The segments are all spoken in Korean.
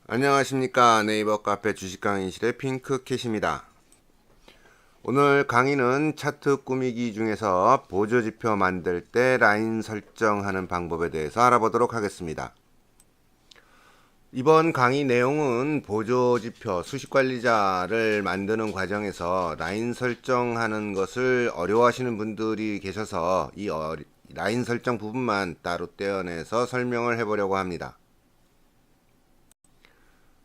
안녕하십니까. 네이버 카페 주식 강의실의 핑크캣입니다. 오늘 강의는 차트 꾸미기 중에서 보조지표 만들 때 라인 설정하는 방법에 대해서 알아보도록 하겠습니다. 이번 강의 내용은 보조지표 수식관리자를 만드는 과정에서 라인 설정하는 것을 어려워하시는 분들이 계셔서 이 라인 설정 부분만 따로 떼어내서 설명을 해보려고 합니다.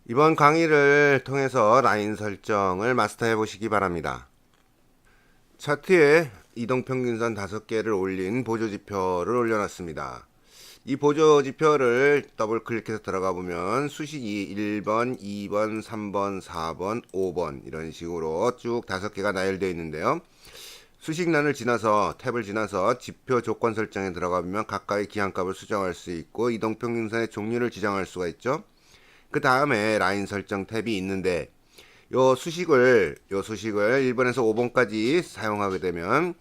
이번 강의를 통해서 라인 설정을 마스터해 보시기 바랍니다. 차트에 이동평균선 5개를 올린 보조지표를 올려놨습니다. 이 보조지표를 더블 클릭해서 들어가 보면 수식이 1번, 2번, 3번, 4번, 5번 이런 식으로 쭉 5개가 나열되어 있는데요. 수식란을 지나서 탭을 지나서 지표 조건 설정에 들어가 보면 각각의 기한값을 수정할 수 있고 이동평균선의 종류를 지정할 수가 있죠. 그 다음에 라인 설정 탭이 있는데 요 수식을 1번에서 5번까지 사용하게 되면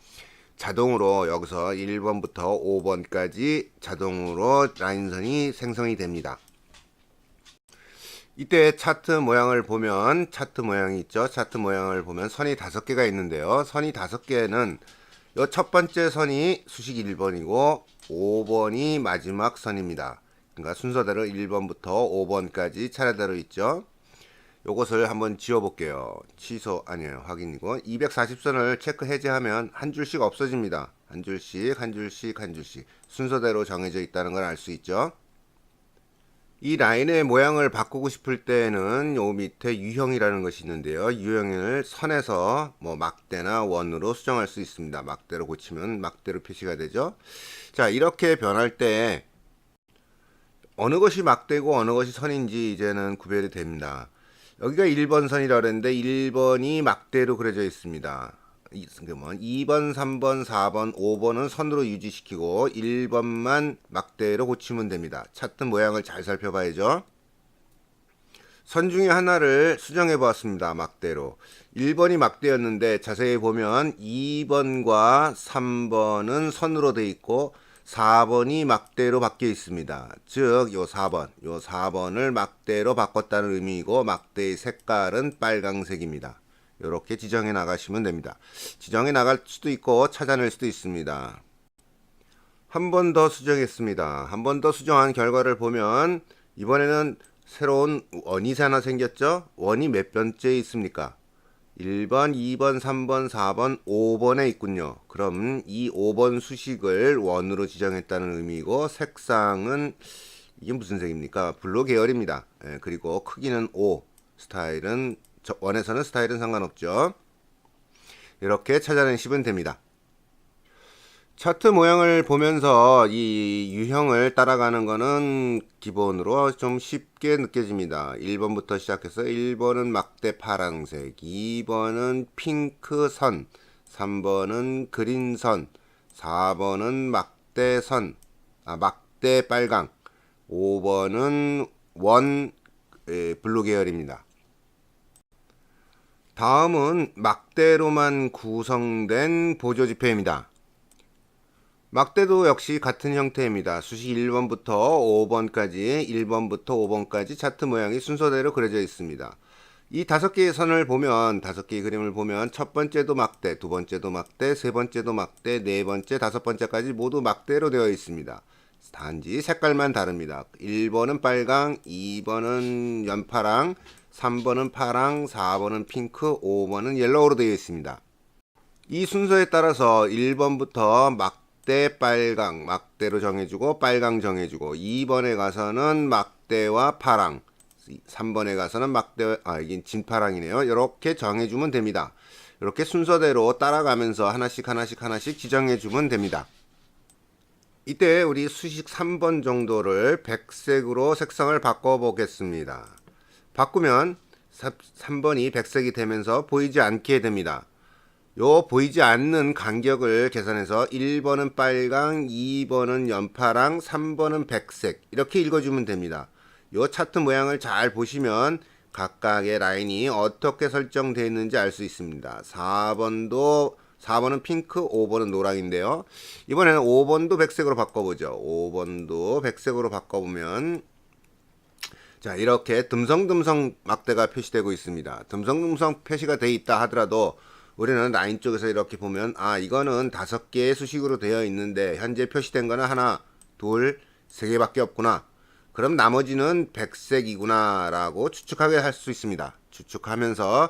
자동으로 여기서 1번부터 5번까지 자동으로 라인선이 생성이 됩니다. 이때 차트 모양을 보면 차트 모양이 있죠. 차트 모양을 보면 선이 5개가 있는데요. 선이 5개는 요 첫 번째 선이 수식 1번이고 5번이 마지막 선입니다. 그러니까 순서대로 1번부터 5번까지 차례대로 있죠. 요것을 한번 지워 볼게요. 취소 아니에요. 확인이고 240선을 체크 해제하면 한 줄씩 없어집니다. 한 줄씩 한 줄씩 한 줄씩 순서대로 정해져 있다는 걸 알 수 있죠. 이 라인의 모양을 바꾸고 싶을 때는 요 밑에 유형이라는 것이 있는데요. 유형을 선에서 뭐 막대나 원으로 수정할 수 있습니다. 막대로 고치면 막대로 표시가 되죠. 자, 이렇게 변할 때 어느 것이 막대고 어느 것이 선인지 이제는 구별이 됩니다. 여기가 1번 선이라고 그랬는데 1번이 막대로 그려져 있습니다. 2번, 3번, 4번, 5번은 선으로 유지시키고 1번만 막대로 고치면 됩니다. 차트 모양을 잘 살펴봐야죠. 선 중에 하나를 수정해 보았습니다. 막대로. 1번이 막대였는데 자세히 보면 2번과 3번은 선으로 되어 있고 4번이 막대로 바뀌어 있습니다. 즉, 요 4번을 막대로 바꿨다는 의미이고 막대의 색깔은 빨강색입니다. 이렇게 지정해 나가시면 됩니다. 지정해 나갈 수도 있고 찾아낼 수도 있습니다. 한 번 더 수정했습니다. 한 번 더 수정한 결과를 보면 이번에는 새로운 원이 하나 생겼죠? 원이 몇 번째 있습니까? 1번, 2번, 3번, 4번, 5번에 있군요. 그럼 이 5번 수식을 원으로 지정했다는 의미고 색상은 이게 무슨 색입니까? 블루 계열입니다. 그리고 크기는 5, 스타일은 원에서는 스타일은 상관없죠. 이렇게 찾아내시면 됩니다. 차트 모양을 보면서 이 유형을 따라가는 거는 기본으로 좀 쉽게 느껴집니다. 1번부터 시작해서 1번은 막대 파란색, 2번은 핑크 선, 3번은 그린 선, 4번은 막대 선, 막대 빨강, 5번은 원 블루 계열입니다. 다음은 막대로만 구성된 보조지표입니다. 막대도 역시 같은 형태입니다. 수식 1번부터 5번까지 1번부터 5번까지 차트 모양이 순서대로 그려져 있습니다. 이 5개의 선을 보면 5개의 그림을 보면 첫 번째도 막대, 두 번째도 막대, 세 번째도 막대, 네 번째, 다섯 번째까지 모두 막대로 되어 있습니다. 단지 색깔만 다릅니다. 1번은 빨강, 2번은 연파랑, 3번은 파랑, 4번은 핑크, 5번은 옐로우로 되어 있습니다. 이 순서에 따라서 1번부터 막대 빨강, 막대로 정해주고 빨강 정해주고 2번에 가서는 막대와 파랑, 3번에 가서는 막대, 이게 진파랑이네요. 이렇게 정해주면 됩니다. 이렇게 순서대로 따라가면서 하나씩 지정해주면 됩니다. 이때 우리 수식 3번 정도를 백색으로 색상을 바꿔보겠습니다. 바꾸면 3번이 백색이 되면서 보이지 않게 됩니다. 요 보이지 않는 간격을 계산해서 1번은 빨강, 2번은 연파랑, 3번은 백색 이렇게 읽어주면 됩니다. 요 차트 모양을 잘 보시면 각각의 라인이 어떻게 설정되어 있는지 알 수 있습니다. 4번은 핑크, 5번은 노랑인데요. 이번에는 5번도 백색으로 바꿔보죠. 5번도 백색으로 바꿔보면 자, 이렇게 듬성듬성 막대가 표시되고 있습니다. 듬성듬성 표시가 되어 있다 하더라도 우리는 라인 쪽에서 이렇게 보면 이거는 5개의 수식으로 되어 있는데 현재 표시된 거는 하나, 둘, 3개밖에 없구나. 그럼 나머지는 백색이구나 라고 추측하게 할 수 있습니다. 추측하면서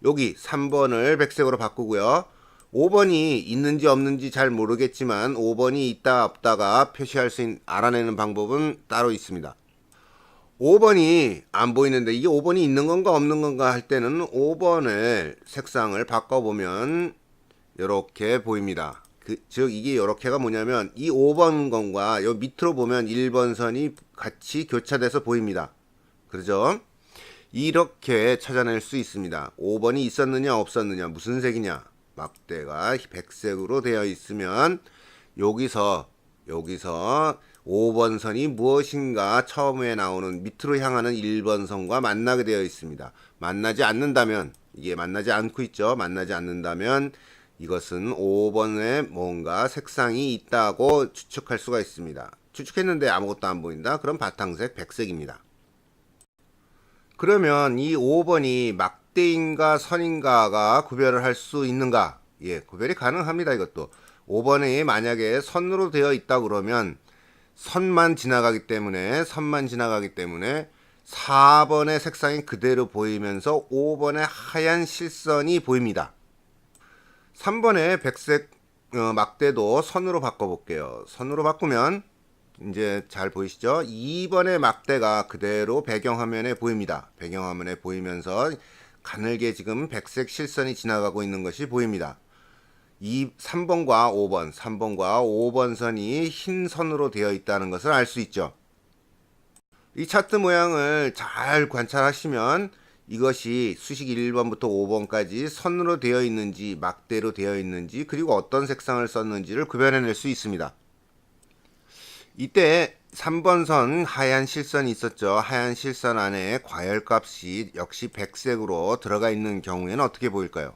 여기 3번을 백색으로 바꾸고요. 5번이 있는지 없는지 잘 모르겠지만 5번이 있다 없다가 표시할 수 있는 알아내는 방법은 따로 있습니다. 5번이 안 보이는데 이게 5번이 있는 건가 없는 건가 할 때는 5번을 색상을 바꿔보면 이렇게 보입니다. 즉 이게 이렇게가 뭐냐면 이 5번 건과 요 밑으로 보면 1번 선이 같이 교차돼서 보입니다. 그렇죠? 이렇게 찾아낼 수 있습니다. 5번이 있었느냐 없었느냐 무슨 색이냐 막대가 백색으로 되어 있으면 여기서 5번 선이 무엇인가 처음에 나오는 밑으로 향하는 1번 선과 만나게 되어 있습니다. 만나지 않는다면 이게 만나지 않고 있죠. 만나지 않는다면 이것은 5번에 뭔가 색상이 있다고 추측할 수가 있습니다. 추측했는데 아무것도 안 보인다? 그럼 바탕색 백색입니다. 그러면 이 5번이 막대인가 선인가가 구별을 할 수 있는가? 예, 구별이 가능합니다. 이것도 5번이 만약에 선으로 되어 있다 그러면 선만 지나가기 때문에 4번의 색상이 그대로 보이면서 5번의 하얀 실선이 보입니다. 3번의 백색 막대도 선으로 바꿔볼게요. 선으로 바꾸면 이제 잘 보이시죠? 2번의 막대가 그대로 배경화면에 보입니다. 배경화면에 보이면서 가늘게 지금 백색 실선이 지나가고 있는 것이 보입니다. 3번과 5번 선이 흰 선으로 되어 있다는 것을 알 수 있죠. 이 차트 모양을 잘 관찰하시면 이것이 수식 1번부터 5번까지 선으로 되어 있는지 막대로 되어 있는지 그리고 어떤 색상을 썼는지를 구별해낼 수 있습니다. 이때 3번 선 하얀 실선이 있었죠. 하얀 실선 안에 과열값이 역시 백색으로 들어가 있는 경우에는 어떻게 보일까요?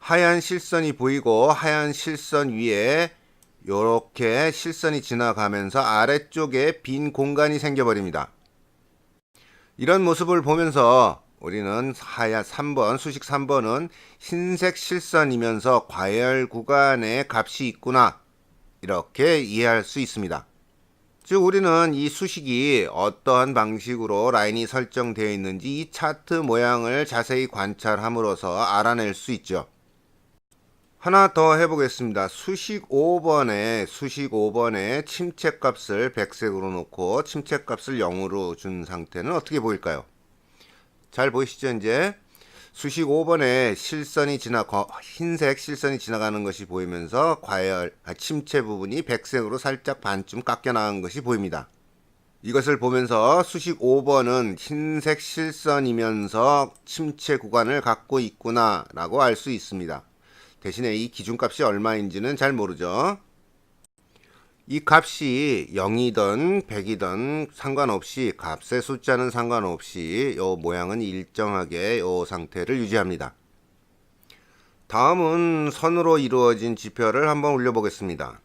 하얀 실선이 보이고 하얀 실선 위에 이렇게 실선이 지나가면서 아래쪽에 빈 공간이 생겨버립니다. 이런 모습을 보면서 우리는 하얀 3번, 수식 3번은 흰색 실선이면서 과열 구간에 값이 있구나 이렇게 이해할 수 있습니다. 즉 우리는 이 수식이 어떠한 방식으로 라인이 설정되어 있는지 이 차트 모양을 자세히 관찰함으로써 알아낼 수 있죠. 하나 더 해보겠습니다. 수식 5번에 침체값을 백색으로 놓고 침체값을 0으로 준 상태는 어떻게 보일까요? 잘 보이시죠? 이제 수식 5번에 흰색 실선이 지나가는 것이 보이면서 침체 부분이 백색으로 살짝 반쯤 깎여 나간 것이 보입니다. 이것을 보면서 수식 5번은 흰색 실선이면서 침체 구간을 갖고 있구나 라고 알 수 있습니다. 대신에 이 기준값이 얼마인지는 잘 모르죠. 이 값이 0이든 100이든 상관없이 값의 숫자는 상관없이 이 모양은 일정하게 이 상태를 유지합니다. 다음은 선으로 이루어진 지표를 한번 올려보겠습니다.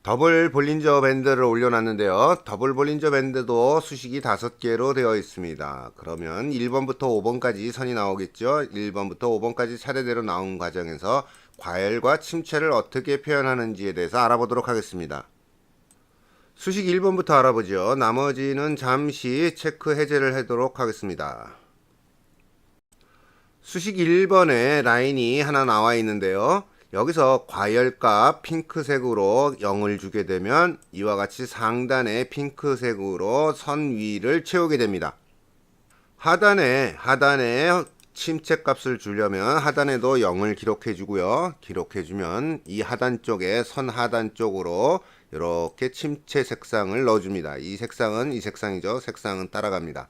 더블 볼린저 밴드를 올려놨는데요. 더블 볼린저 밴드도 수식이 5개로 되어 있습니다. 그러면 1번부터 5번까지 선이 나오겠죠. 1번부터 5번까지 차례대로 나온 과정에서 과열과 침체를 어떻게 표현하는지에 대해서 알아보도록 하겠습니다. 수식 1번부터 알아보죠. 나머지는 잠시 체크 해제를 하도록 하겠습니다. 수식 1번에 라인이 하나 나와 있는데요. 여기서 과열값 핑크색으로 0을 주게 되면 이와 같이 상단에 핑크색으로 선 위를 채우게 됩니다. 하단에 침체값을 주려면 하단에도 0을 기록해 주고요. 기록해 주면 이 하단 쪽에 선 하단 쪽으로 이렇게 침체 색상을 넣어 줍니다. 이 색상은 이 색상이죠. 색상은 따라갑니다.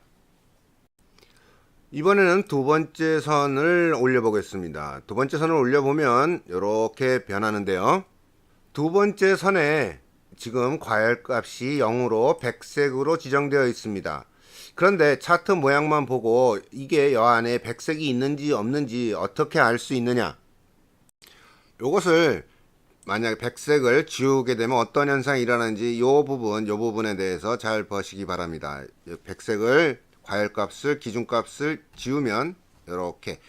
이번에는 두 번째 선을 올려보겠습니다. 두 번째 선을 올려보면 이렇게 변하는데요. 두 번째 선에 지금 과열값이 0으로 백색으로 지정되어 있습니다. 그런데 차트 모양만 보고 이게 여 안에 백색이 있는지 없는지 어떻게 알 수 있느냐? 이것을 만약에 백색을 지우게 되면 어떤 현상이 일어나는지 요 부분에 대해서 잘 보시기 바랍니다. 백색을 과열값을 기준값을 지우면 이렇게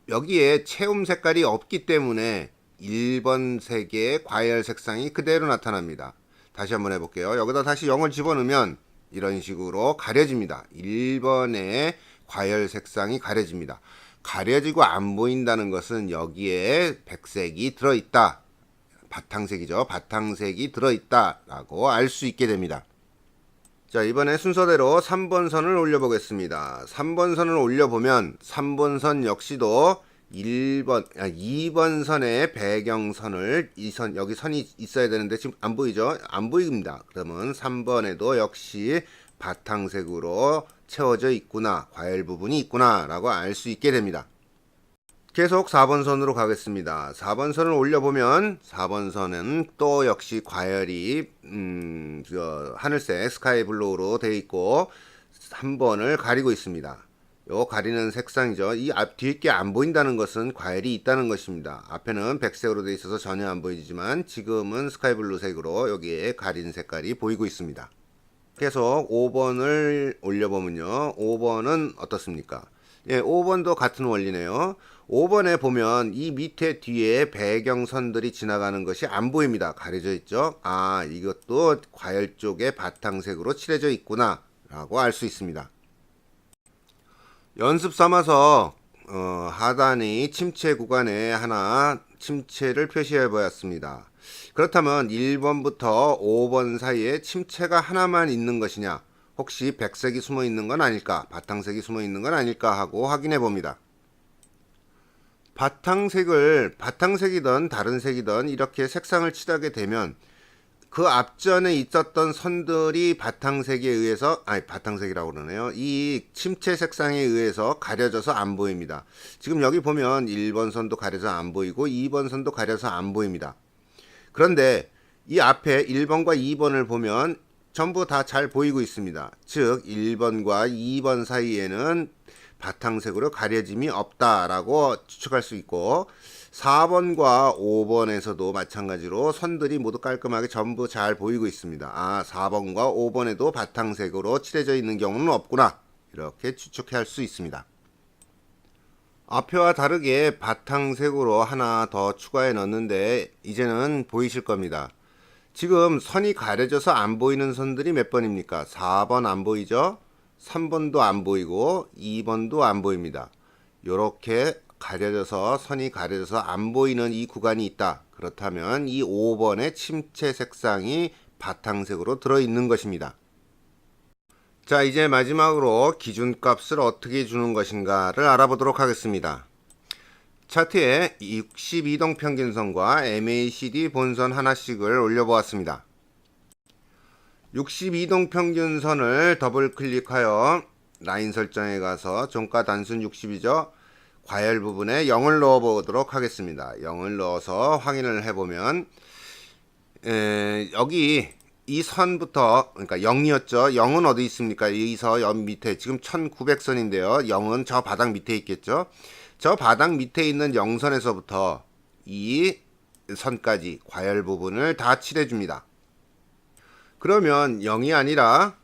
여기에 채움 색깔이 없기 때문에 1번 색의 과열 색상이 그대로 나타납니다. 다시 한번 해볼게요. 여기다 다시 0을 집어넣으면 이런 식으로 가려집니다. 1번의 과열 색상이 가려집니다. 가려지고 안 보인다는 것은 여기에 백색이 들어있다. 바탕색이죠. 바탕색이 들어있다 라고 알 수 있게 됩니다. 자, 이번에 순서대로 3번 선을 올려보겠습니다. 3번 선을 올려보면 3번 선 역시도 2번 선의 배경선을 여기 선이 있어야 되는데 지금 안 보이죠? 안 보입니다. 그러면 3번에도 역시 바탕색으로 채워져 있구나, 과열 부분이 있구나 라고 알 수 있게 됩니다. 계속 4번 선으로 가겠습니다. 4번 선을 올려보면 4번 선은 또 역시 과열이 하늘색 스카이블루로 되어 있고 3번을 가리고 있습니다. 요 가리는 색상이죠. 이 앞 뒤에 게 안 보인다는 것은 과열이 있다는 것입니다. 앞에는 백색으로 되어 있어서 전혀 안 보이지만 지금은 스카이블루 색으로 여기에 가린 색깔이 보이고 있습니다. 계속 5번을 올려보면요. 5번은 어떻습니까? 예, 5번도 같은 원리네요. 5번에 보면 이 밑에 뒤에 배경선들이 지나가는 것이 안 보입니다. 가려져 있죠. 아, 이것도 과열 쪽에 바탕색으로 칠해져 있구나 라고 알 수 있습니다. 연습 삼아서 하단의 침체 구간에 하나 침체를 표시해 보았습니다. 그렇다면 1번부터 5번 사이에 침체가 하나만 있는 것이냐, 혹시 백색이 숨어 있는 건 아닐까, 바탕색이 숨어 있는 건 아닐까 하고 확인해 봅니다. 바탕색이든 다른 색이든 이렇게 색상을 칠하게 되면 그 앞전에 있었던 선들이 바탕색이라고 그러네요. 이 침체 색상에 의해서 가려져서 안 보입니다. 지금 여기 보면 1번 선도 가려서 안 보이고 2번 선도 가려서 안 보입니다. 그런데 이 앞에 1번과 2번을 보면 전부 다 잘 보이고 있습니다. 즉 1번과 2번 사이에는 바탕색으로 가려짐이 없다라고 추측할 수 있고 4번과 5번에서도 마찬가지로 선들이 모두 깔끔하게 전부 잘 보이고 있습니다. 아, 4번과 5번에도 바탕색으로 칠해져 있는 경우는 없구나, 이렇게 추측할 수 있습니다. 앞에와 다르게 바탕색으로 하나 더 추가해 넣었는데 이제는 보이실 겁니다. 지금 선이 가려져서 안 보이는 선들이 몇 번입니까? 4번 안 보이죠? 3번도 안 보이고 2번도 안 보입니다. 이렇게 선이 가려져서 안 보이는 이 구간이 있다. 그렇다면 이 5번의 침체 색상이 바탕색으로 들어있는 것입니다. 자, 이제 마지막으로 기준값을 어떻게 주는 것인가를 알아보도록 하겠습니다. 차트에 62동 평균선과 MACD 본선 하나씩을 올려보았습니다. 62동 평균선을 더블 클릭하여 라인 설정에 가서 종가 단순 60이죠. 과열 부분에 0을 넣어 보도록 하겠습니다. 0을 넣어서 확인을 해보면 여기 이 선부터, 그러니까 0이었죠. 0은 어디 있습니까? 여기서 밑에 지금 1900선인데요. 0은 저 바닥 밑에 있겠죠. 저 바닥 밑에 있는 0선에서부터 이 선까지 과열 부분을 다 칠해줍니다. 그러면 0이 아니라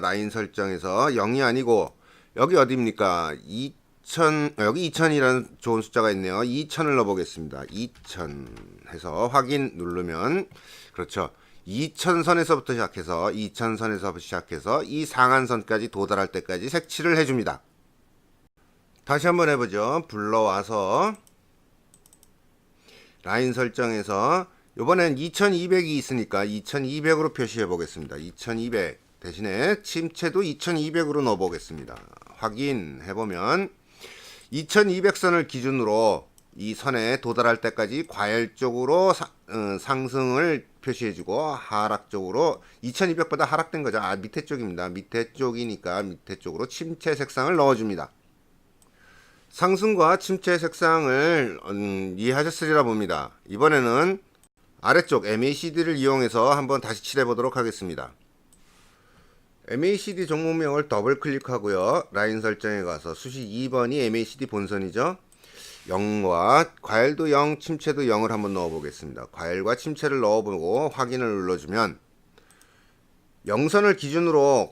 라인 설정에서 0이 아니고 여기 어디입니까? 여기 2000이라는 좋은 숫자가 있네요. 2000을 넣어 보겠습니다. 2000 해서 확인 누르면, 그렇죠, 2000선에서부터 시작해서 이 상한선까지 도달할 때까지 색칠을 해줍니다. 다시 한번 해보죠. 불러와서 라인 설정에서 이번엔 2200이 있으니까 2200으로 표시해 보겠습니다. 2200 대신에 침체도 2200으로 넣어 보겠습니다. 확인해 보면 2200선을 기준으로 이 선에 도달할 때까지 과열적으로 상승을 표시해주고 하락적으로 2200보다 하락된 거죠. 아, 밑에 쪽입니다. 밑에 쪽이니까 밑에 쪽으로 침체 색상을 넣어줍니다. 상승과 침체 색상을 이해하셨으리라 봅니다. 이번에는 아래쪽 MACD를 이용해서 한번 다시 칠해 보도록 하겠습니다. MACD 종목명을 더블 클릭하고요. 라인 설정에 가서 수식 2번이 MACD 본선이죠. 0과 과일도 0, 침체도 0을 한번 넣어 보겠습니다. 과일과 침체를 넣어보고 확인을 눌러주면 영선을 기준으로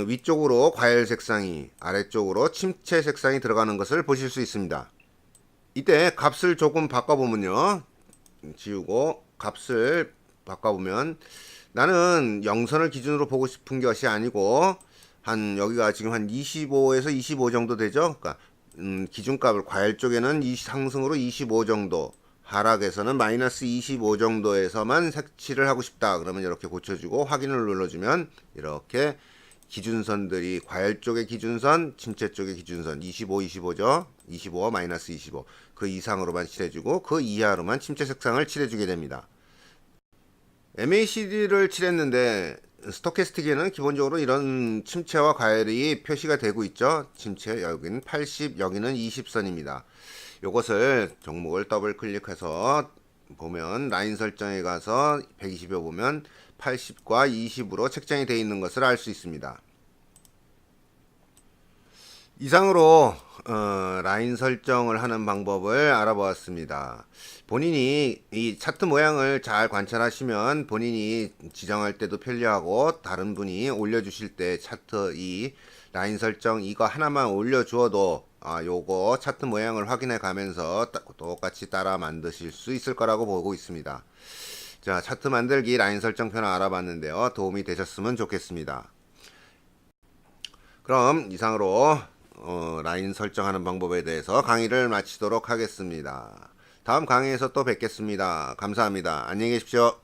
위쪽으로 과일 색상이, 아래쪽으로 침체 색상이 들어가는 것을 보실 수 있습니다. 이때 값을 조금 바꿔보면요, 지우고 값을 바꿔보면 나는 영선을 기준으로 보고 싶은 것이 아니고 한 여기가 지금 한 25에서 25 정도 되죠. 그러니까 기준값을 과일 쪽에는 상승으로 25 정도, 하락에서는 마이너스 25 정도에서만 색칠을 하고 싶다. 그러면 이렇게 고쳐주고 확인을 눌러주면 이렇게 기준선들이 과일 쪽의 기준선, 침체 쪽의 기준선 25, 25죠. 25, 마이너스 25 그 이상으로만 칠해주고 그 이하로만 침체 색상을 칠해주게 됩니다. MACD를 칠했는데 스토캐스틱에는 기본적으로 이런 침체와 과열이 표시가 되고 있죠. 침체 여기는 80, 여기는 20선입니다. 이것을 종목을 더블 클릭해서 보면 라인 설정에 가서 120에 보면 80과 20으로 책정이 되어 있는 것을 알 수 있습니다. 이상으로 라인 설정을 하는 방법을 알아보았습니다. 본인이 이 차트 모양을 잘 관찰하시면 본인이 지정할 때도 편리하고 다른 분이 올려주실 때 차트 이 라인 설정 이거 하나만 올려주어도 요거 차트 모양을 확인해 가면서 똑같이 따라 만드실 수 있을 거라고 보고 있습니다. 자, 차트 만들기 라인 설정표는 알아봤는데요. 도움이 되셨으면 좋겠습니다. 그럼 이상으로 라인 설정하는 방법에 대해서 강의를 마치도록 하겠습니다. 다음 강의에서 또 뵙겠습니다. 감사합니다. 안녕히 계십시오.